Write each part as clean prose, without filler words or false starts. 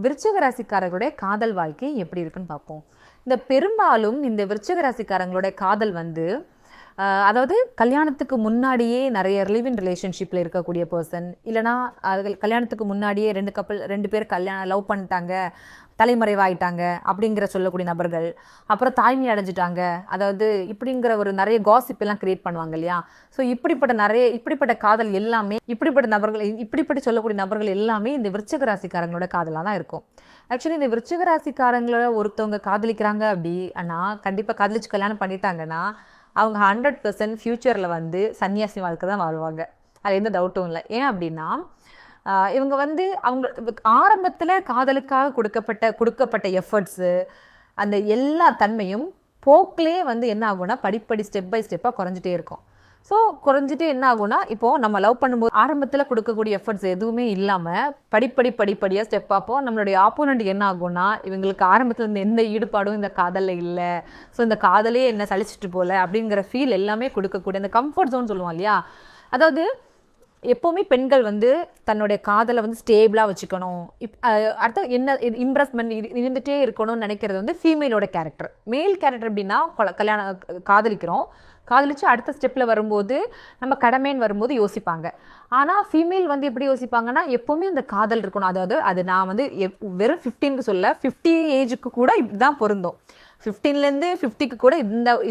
விருச்சிக ராசிக்காரர்களுடைய காதல் வாழ்க்கை எப்படி இருக்குன்னு பார்ப்போம். இந்த பெரும்பாலும் இந்த விருச்சிக ராசிக்காரங்களுடைய காதல் வந்து அதாவது கல்யாணத்துக்கு முன்னாடியே நிறைய லிவ் இன் ரிலேஷன்ஷிப்பில் இருக்கக்கூடிய பர்சன், இல்லைனா அது கல்யாணத்துக்கு முன்னாடியே ரெண்டு பேர் லவ் பண்ணிட்டாங்க, தலைமறைவாயிட்டாங்க அப்படிங்கிற சொல்லக்கூடிய நபர்கள், அப்புறம் தாய்மை அடைஞ்சிட்டாங்க, அதாவது இப்படிங்கிற ஒரு நிறைய காசிப் எல்லாம் கிரியேட் பண்ணுவாங்க இல்லையா. ஸோ இப்படிப்பட்ட காதல் எல்லாமே இப்படிப்பட்ட சொல்லக்கூடிய நபர்கள் எல்லாமே இந்த விருச்சிக ராசிக்காரங்களோட காதலாக தான் இருக்கும். ஆக்சுவலி இந்த விருச்சிக ராசிக்காரங்களோட ஒருத்தவங்க காதலிக்கிறாங்க அப்படி ஆனால் கண்டிப்பாக காதலிச்சு கல்யாணம் பண்ணிட்டாங்கன்னா அவங்க 100% ஃப்யூச்சரில் வந்து சன்னியாசி வாழ்க்கை தான் வாழ்வாங்க. அது எந்த டவுட்டும் இல்லை. ஏன் அப்படின்னா இவங்க வந்து அவங்க ஆரம்பத்தில் காதலுக்காக கொடுக்கப்பட்ட எஃபர்ட்ஸு அந்த எல்லா தன்மையும் போக்கிலே வந்து என்ன ஆகும்னா ஸ்டெப் பை ஸ்டெப்பாக குறைஞ்சிட்டே இருக்கும். ஸோ குறைஞ்சிட்டு என்ன ஆகும்னா இப்போது நம்ம லவ் பண்ணும்போது ஆரம்பத்தில் கொடுக்கக்கூடிய எஃபர்ட்ஸ் எதுவுமே இல்லாமல் படிப்படியாக ஸ்டெப்பாப்போ நம்மளுடைய ஆப்போனண்ட் என்ன ஆகும்னா இவங்களுக்கு ஆரம்பத்தில் இருந்து எந்த ஈடுபாடும் இந்த காதலில் இல்லை, ஸோ இந்த காதலே என்ன சலிச்சிட்டு போல அப்படிங்கிற ஃபீல் எல்லாமே கொடுக்கக்கூடிய அந்த கம்ஃபர்ட் ஜோன் சொல்லுவோம் இல்லையா. அதாவது எப்போவுமே பெண்கள் வந்து தன்னுடைய காதலை வந்து ஸ்டேபிளாக வச்சுக்கணும், அடுத்த என்ன இம்ப்ரெஸ்மெண்ட் இருந்துகிட்டே இருக்கணும்னு நினைக்கிறது வந்து ஃபீமேலோட கேரக்டர். மேல் கேரக்டர் அப்படின்னா காதலிச்சு அடுத்த ஸ்டெப்பில் வரும்போது நம்ம கடமைன்னு வரும்போது யோசிப்பாங்க. ஆனால் ஃபீமேல் வந்து எப்படி யோசிப்பாங்கன்னா எப்போவுமே அந்த காதல் இருக்கணும். அதாவது அது நான் வந்து வெறும் 15க்கு சொல்ல 50 ஏஜுக்கு கூட இப்படிதான் பொருந்தும், 15லேருந்து 50க்கு கூட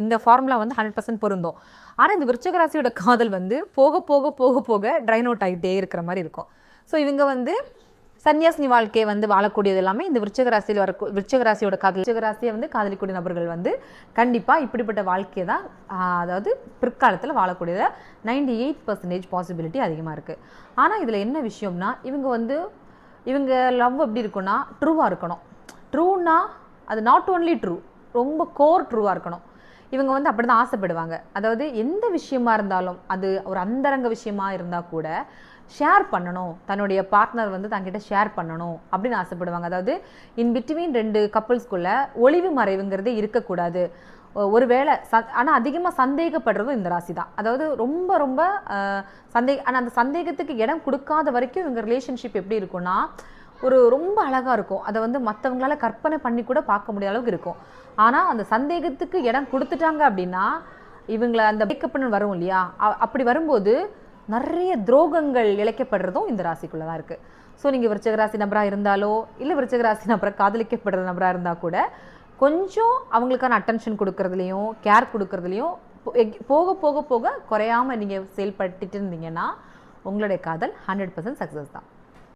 இந்த ஃபார்முலா வந்து 100% பொருந்தும். ஆனால் இந்த விருச்சிக ராசியோட காதல் வந்து போக போக போக போக ட்ரைன் அவுட் ஆகிட்டே இருக்கிற மாதிரி இருக்கும். ஸோ இவங்க வந்து சன்னியாசினி வாழ்க்கையை வந்து வாழக்கூடியது எல்லாமே இந்த விருச்சிக ராசியை வந்து காதலிக்கூடிய நபர்கள் வந்து கண்டிப்பாக இப்படிப்பட்ட வாழ்க்கையை தான் அதாவது பிற்காலத்தில் வாழக்கூடியதில் 98% பாசிபிலிட்டி அதிகமாக இருக்குது. ஆனால் இதில் என்ன விஷயம்னா இவங்க லவ் எப்படி இருக்குன்னா ட்ரூவாக இருக்கணும். ட்ரூன்னா அது நாட் ஓன்லி ட்ரூ, ரொம்ப கோர் ட்ரூவாக இருக்கணும். இவங்க வந்து அப்படி தான் ஆசைப்படுவாங்க. அதாவது எந்த விஷயமா இருந்தாலும் அது ஒரு அந்தரங்க விஷயமா இருந்தால் கூட ஷேர் பண்ணணும், தன்னுடைய பார்ட்னர் வந்து தங்கிட்ட ஷேர் பண்ணணும் அப்படின்னு ஆசைப்படுவாங்க. அதாவது இன் பிட்வீன் 2 கப்புள்ஸ்குள்ள ஒளிவு மறைவுங்கிறதே இருக்கக்கூடாது. ஒருவேளை ஆனால் அதிகமாக சந்தேகப்படுறதும் இந்த ராசி தான். அதாவது ரொம்ப ஆனால் அந்த சந்தேகத்துக்கு இடம் கொடுக்காத வரைக்கும் இவங்க ரிலேஷன்ஷிப் எப்படி இருக்கும்னா ரொம்ப அழகாக இருக்கும். அதை வந்து மற்றவங்களால கற்பனை பண்ணி கூட பார்க்க முடியாத அளவுக்கு இருக்கும். ஆனால் அந்த சந்தேகத்துக்கு இடம் கொடுத்துட்டாங்க அப்படின்னா இவங்களை அந்த பிரேக்கப்னு வரும் இல்லையா, அப்படி வரும்போது நிறைய துரோகங்கள் இழைக்கப்படுறதும் இந்த ராசிக்குள்ளே தான் இருக்குது. ஸோ நீங்கள் விருச்சிக ராசி நபராக இருந்தாலோ இல்லை விருச்சிக ராசி நபராக காதலிக்கப்படுற நபராக இருந்தால் கூட கொஞ்சம் அவங்களுக்கான அட்டென்ஷன் கொடுக்கறதுலையும் கேர் கொடுக்கறதுலையும் போக போக போக குறையாமல் நீங்கள் செயல்பட்டுட்டு இருந்தீங்கன்னா உங்களுடைய காதல் 100% சக்ஸஸ் தான்.